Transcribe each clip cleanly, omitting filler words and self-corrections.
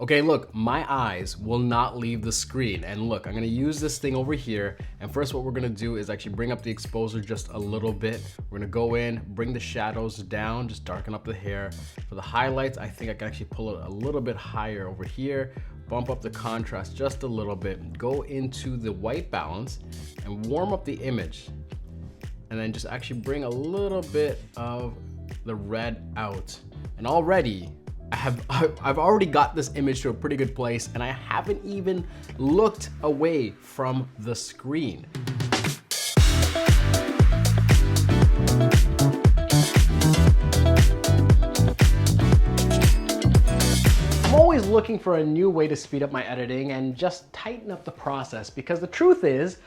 Okay, look, my eyes will not leave the screen. And look, I'm gonna use this thing over here. And first what we're gonna do is actually bring up the exposure just a little bit. We're gonna go in, bring the shadows down, just darken up the hair. For the highlights, I think I can actually pull it a little bit higher over here, bump up the contrast just a little bit, go into the white balance and warm up the image. And then just actually bring a little bit of the red out. And already, I've already got this image to a pretty good place, and I haven't even looked away from the screen. I'm always looking for a new way to speed up my editing and just tighten up the process, because the truth is,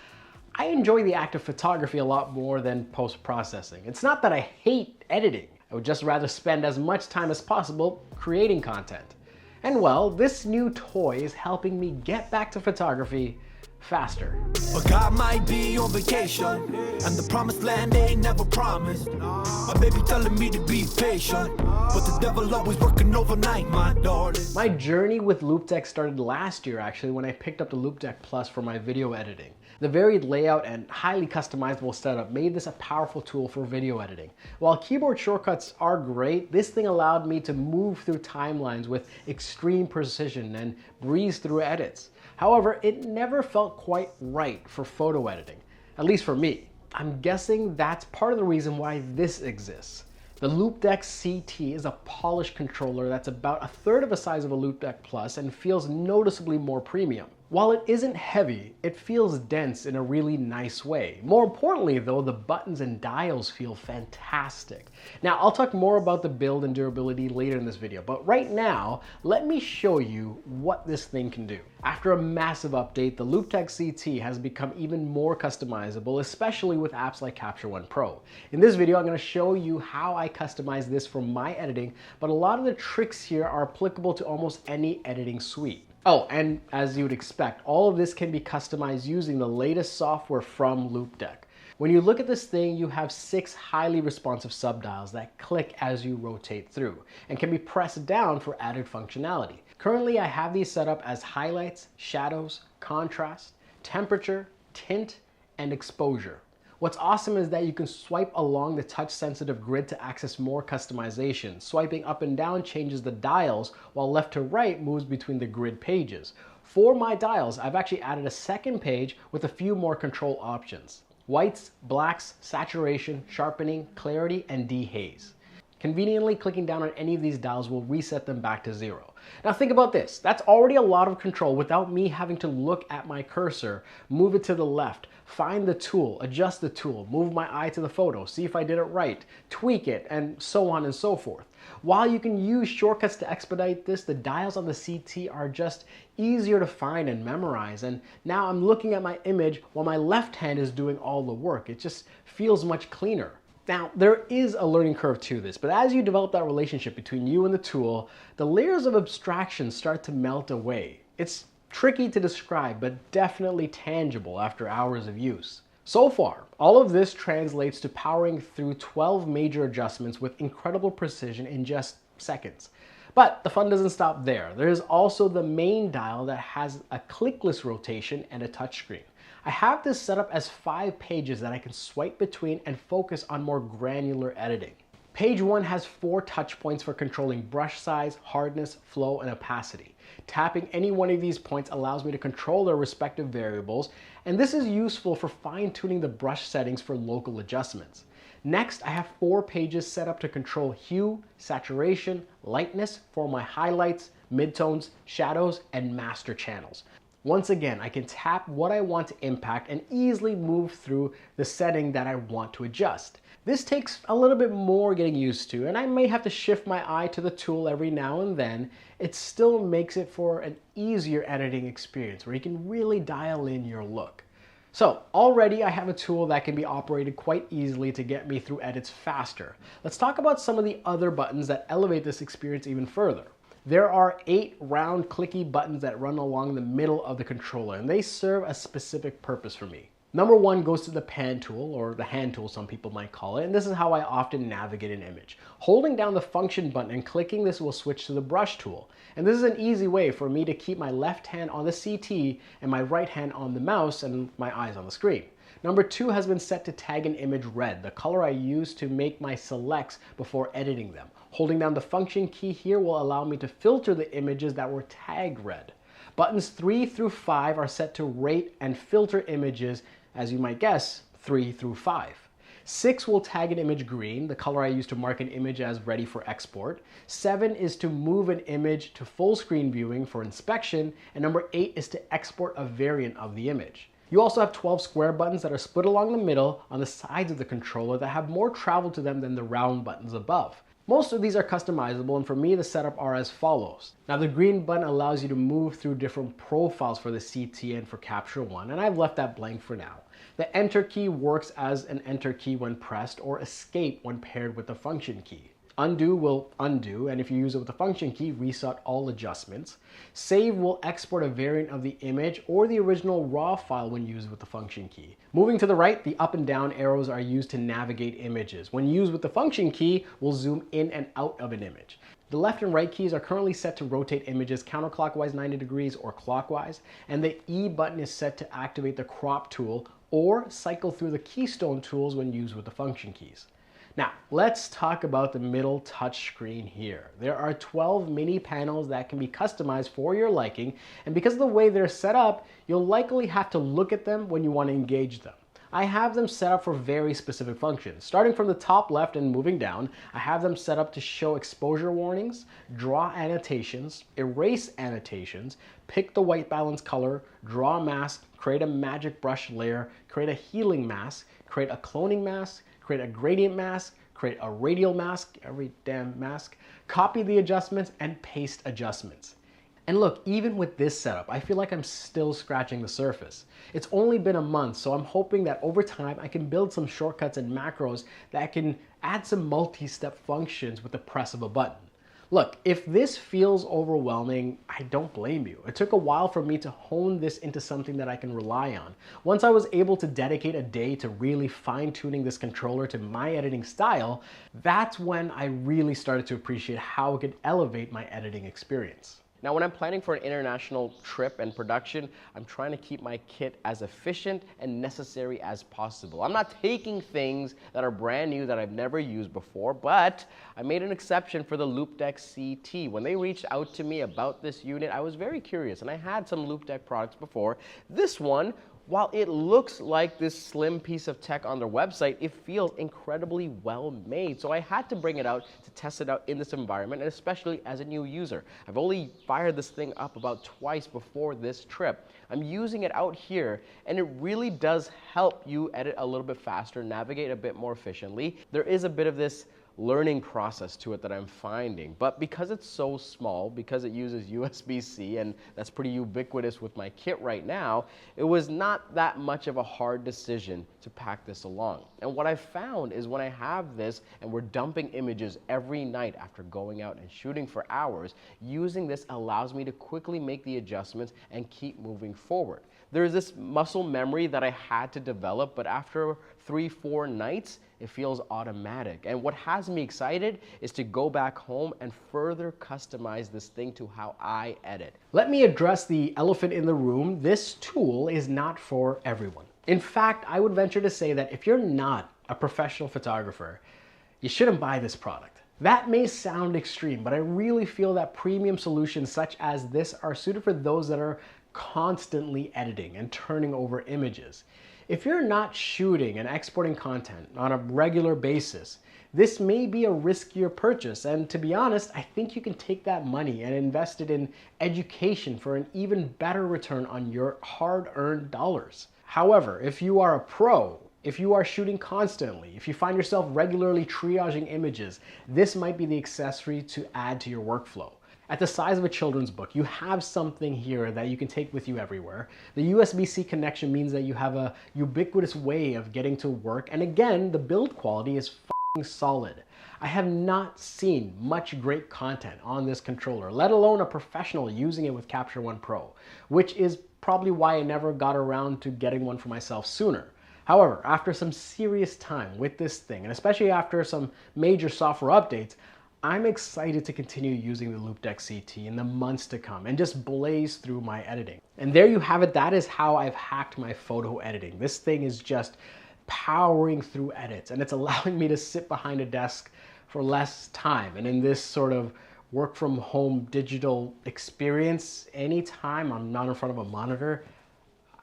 I enjoy the act of photography a lot more than post-processing. It's not that I hate editing. I would just rather spend as much time as possible creating content. And well, this new toy is helping me get back to photography faster. But God might be on vacation, and the promised land ain't never promised. My baby telling me to be patient, but the devil always working overnight, my darling. My journey with Loupedeck started last year actually, when I picked up the Loupedeck Plus for my video editing. The varied layout and highly customizable setup made this a powerful tool for video editing. While keyboard shortcuts are great, this thing allowed me to move through timelines with extreme precision and breeze through edits. However, it never felt quite right for photo editing, at least for me. I'm guessing that's part of the reason why this exists. The Loupedeck CT is a polished controller that's about a third of the size of a Loupedeck Plus and feels noticeably more premium. While it isn't heavy, it feels dense in a really nice way. More importantly though, the buttons and dials feel fantastic. Now, I'll talk more about the build and durability later in this video, but right now, let me show you what this thing can do. After a massive update, the Loupedeck CT has become even more customizable, especially with apps like Capture One Pro. In this video, I'm going to show you how I customize this for my editing, but a lot of the tricks here are applicable to almost any editing suite. Oh, and as you would expect, all of this can be customized using the latest software from Loupedeck. When you look at this thing, you have 6 highly responsive subdials that click as you rotate through and can be pressed down for added functionality. Currently, I have these set up as highlights, shadows, contrast, temperature, tint, and exposure. What's awesome is that you can swipe along the touch-sensitive grid to access more customization. Swiping up and down changes the dials, while left to right moves between the grid pages. For my dials, I've actually added a second page with a few more control options: whites, blacks, saturation, sharpening, clarity, and dehaze. Conveniently, clicking down on any of these dials will reset them back to 0. Now think about this, that's already a lot of control without me having to look at my cursor, move it to the left, find the tool, adjust the tool, move my eye to the photo, see if I did it right, tweak it, and so on and so forth. While you can use shortcuts to expedite this, the dials on the CT are just easier to find and memorize, and now I'm looking at my image while my left hand is doing all the work. It just feels much cleaner. Now, there is a learning curve to this, but as you develop that relationship between you and the tool, the layers of abstraction start to melt away. It's tricky to describe, but definitely tangible after hours of use. So far, all of this translates to powering through 12 major adjustments with incredible precision in just seconds. But the fun doesn't stop there. There's also the main dial that has a clickless rotation and a touchscreen. I have this set up as 5 pages that I can swipe between and focus on more granular editing. Page 1 has 4 touch points for controlling brush size, hardness, flow, and opacity. Tapping any one of these points allows me to control their respective variables, and this is useful for fine-tuning the brush settings for local adjustments. Next, I have 4 pages set up to control hue, saturation, lightness for my highlights, midtones, shadows, and master channels. Once again, I can tap what I want to impact and easily move through the setting that I want to adjust. This takes a little bit more getting used to, and I may have to shift my eye to the tool every now and then. It still makes it for an easier editing experience where you can really dial in your look. So already I have a tool that can be operated quite easily to get me through edits faster. Let's talk about some of the other buttons that elevate this experience even further. There are 8 round clicky buttons that run along the middle of the controller, and they serve a specific purpose for me. Number one goes to the pan tool, or the hand tool some people might call it, and this is how I often navigate an image. Holding down the function button and clicking this will switch to the brush tool. And this is an easy way for me to keep my left hand on the CT and my right hand on the mouse and my eyes on the screen. Number two has been set to tag an image red, the color I use to make my selects before editing them. Holding down the function key here will allow me to filter the images that were tagged red. Buttons 3 through 5 are set to rate and filter images, as you might guess, 3 through 5. 6 will tag an image green, the color I use to mark an image as ready for export. 7 is to move an image to full screen viewing for inspection, and number 8 is to export a variant of the image. You also have 12 square buttons that are split along the middle on the sides of the controller that have more travel to them than the round buttons above. Most of these are customizable, and for me the setup are as follows. Now the green button allows you to move through different profiles for the CT and for Capture One, and I've left that blank for now. The Enter key works as an Enter key when pressed, or Escape when paired with the function key. Undo will undo, and if you use it with the function key, reset all adjustments. Save will export a variant of the image or the original RAW file when used with the function key. Moving to the right, the up and down arrows are used to navigate images. When used with the function key, we'll zoom in and out of an image. The left and right keys are currently set to rotate images counterclockwise 90 degrees or clockwise, and the E button is set to activate the crop tool or cycle through the keystone tools when used with the function keys. Now, let's talk about the middle touch screen here. There are 12 mini panels that can be customized for your liking, and because of the way they're set up, you'll likely have to look at them when you want to engage them. I have them set up for very specific functions. Starting from the top left and moving down, I have them set up to show exposure warnings, draw annotations, erase annotations, pick the white balance color, draw a mask, create a magic brush layer, create a healing mask, create a cloning mask, create a gradient mask, create a radial mask, every damn mask, copy the adjustments, and paste adjustments. And look, even with this setup, I feel like I'm still scratching the surface. It's only been a month, so I'm hoping that over time I can build some shortcuts and macros that can add some multi-step functions with the press of a button. Look, if this feels overwhelming, I don't blame you. It took a while for me to hone this into something that I can rely on. Once I was able to dedicate a day to really fine-tuning this controller to my editing style, that's when I really started to appreciate how it could elevate my editing experience. Now, when I'm planning for an international trip and production, I'm trying to keep my kit as efficient and necessary as possible. I'm not taking things that are brand new that I've never used before, but I made an exception for the Loupedeck CT. When they reached out to me about this unit, I was very curious, and I had some Loupedeck products before. This one, while it looks like this slim piece of tech on their website, it feels incredibly well made. So I had to bring it out to test it out in this environment, and especially as a new user. I've only fired this thing up about twice before this trip. I'm using it out here, and it really does help you edit a little bit faster, navigate a bit more efficiently. There is a bit of this learning process to it that I'm finding, but because it's so small, because it uses USB-C, and that's pretty ubiquitous with my kit right now, it was not that much of a hard decision to pack this along. And what I found is when I have this and we're dumping images every night after going out and shooting for hours, using this allows me to quickly make the adjustments and keep moving forward. There's this muscle memory that I had to develop, but after 3-4 nights, it feels automatic. And what has me excited is to go back home and further customize this thing to how I edit. Let me address the elephant in the room. This tool is not for everyone. In fact, I would venture to say that if you're not a professional photographer, you shouldn't buy this product. That may sound extreme, but I really feel that premium solutions such as this are suited for those that are constantly editing and turning over images. If you're not shooting and exporting content on a regular basis, this may be a riskier purchase, and to be honest, I think you can take that money and invest it in education for an even better return on your hard-earned dollars. However, if you are a pro, if you are shooting constantly, if you find yourself regularly triaging images, this might be the accessory to add to your workflow. At the size of a children's book, you have something here that you can take with you everywhere. The USB-C connection means that you have a ubiquitous way of getting to work, and again, the build quality is solid. I have not seen much great content on this controller, let alone a professional using it with Capture One Pro, which is probably why I never got around to getting one for myself sooner. However, after some serious time with this thing, and especially after some major software updates, I'm excited to continue using the Loupedeck CT in the months to come and just blaze through my editing. And there you have it. That is how I've hacked my photo editing. This thing is just powering through edits, and it's allowing me to sit behind a desk for less time. And in this sort of work from home digital experience, anytime I'm not in front of a monitor,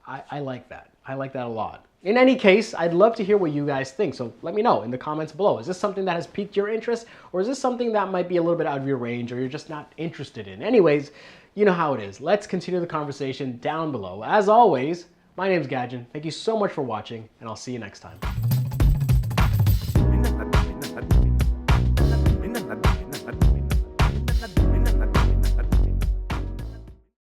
I like that. I like that a lot. In any case, I'd love to hear what you guys think, so let me know in the comments below. Is this something that has piqued your interest, or is this something that might be a little bit out of your range, or you're just not interested in? Anyways, you know how it is. Let's continue the conversation down below. As always, my name's Gajan. Thank you so much for watching, and I'll see you next time.